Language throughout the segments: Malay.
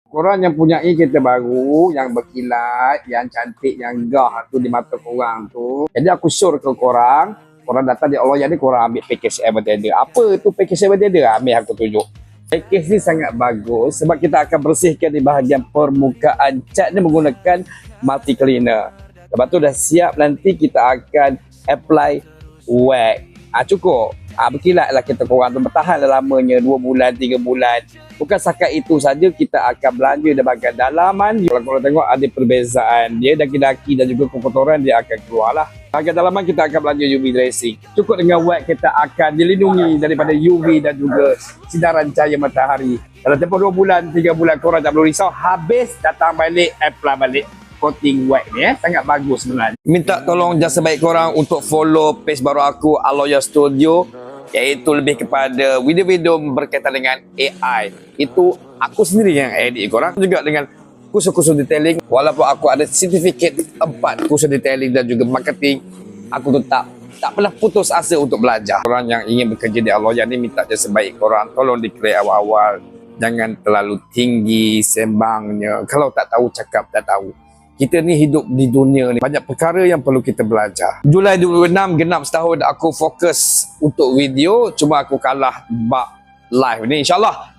Korang yang punyai kereta baru, yang berkilat, yang cantik, yang gah tu di mata korang tu. Jadi aku sure ke korang, korang datang di Allah ni korang ambil package Evertender. Apa tu package Evertender? Ambil aku tunjuk. Package ni sangat bagus sebab kita akan bersihkan di bahagian permukaan cat ni menggunakan multi cleaner. Lepas tu dah siap, nanti kita akan apply wax. Cukup. Berkilatlah kita korang tu, bertahan lamanya 2 bulan, 3 bulan. Bukan setakat itu saja, kita akan belanja di bahagian dalaman. Kalau korang tengok ada perbezaan dia, daki-daki dan juga kotoran dia akan keluar lah. Bahagian dalaman kita akan belanja UV dressing. Cukup dengan wax kita akan dilindungi daripada UV dan juga sidaran cahaya matahari. Dalam tempoh 2 bulan, 3 bulan korang tak perlu risau. Habis datang balik, apply balik coating wax ni sangat bagus sebenarnya. Minta tolong jasa baik korang untuk follow page baru aku Aloya Studio, iaitu lebih kepada video-video berkaitan dengan AI. Itu aku sendiri yang edit korang, juga dengan kursus-kursus detailing. Walaupun aku ada sertifikat 4 kursus detailing dan juga marketing, aku tetap tak pernah putus asa untuk belajar. Orang yang ingin bekerja di Aloya ni minta jasa baik korang, tolong declare awal-awal. Jangan terlalu tinggi sembangnya. Kalau tak tahu cakap tak tahu. Kita ni hidup di dunia ni, banyak perkara yang perlu kita belajar. Julai 26 genap setahun aku fokus untuk video, cuma aku kalah bab live ni. InsyaAllah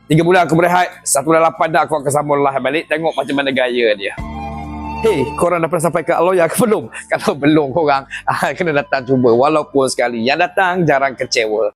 3 bulan aku berehat, 1 bulan 8 dah aku akan sambung live balik, tengok macam mana gaya dia. Hey, korang dah pernah sampai ke Aloya ke belum? Kalau belum korang kena datang cuba, walaupun sekali. Yang datang jarang kecewa.